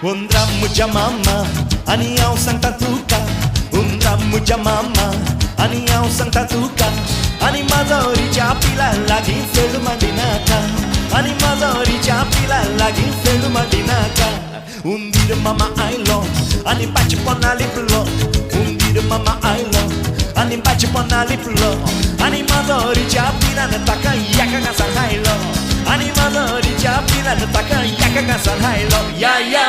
Mucha mama, ani ao Santa Tuca. Mucha mama, ani ao Santa Tuca. Ani mazoriच्या पिला लागी फेड मांडिनाका. Ani mazoriच्या पिला लागी फेड मांडिनाका. Undir mama I love, ani bate pona liplo. Undir mama I love, ani bate pona liplo. Ani mazoriच्या पिला taka yaka gasan hailo. Ani mazoriच्या पिला taka yaka gasan hailo. Ya ya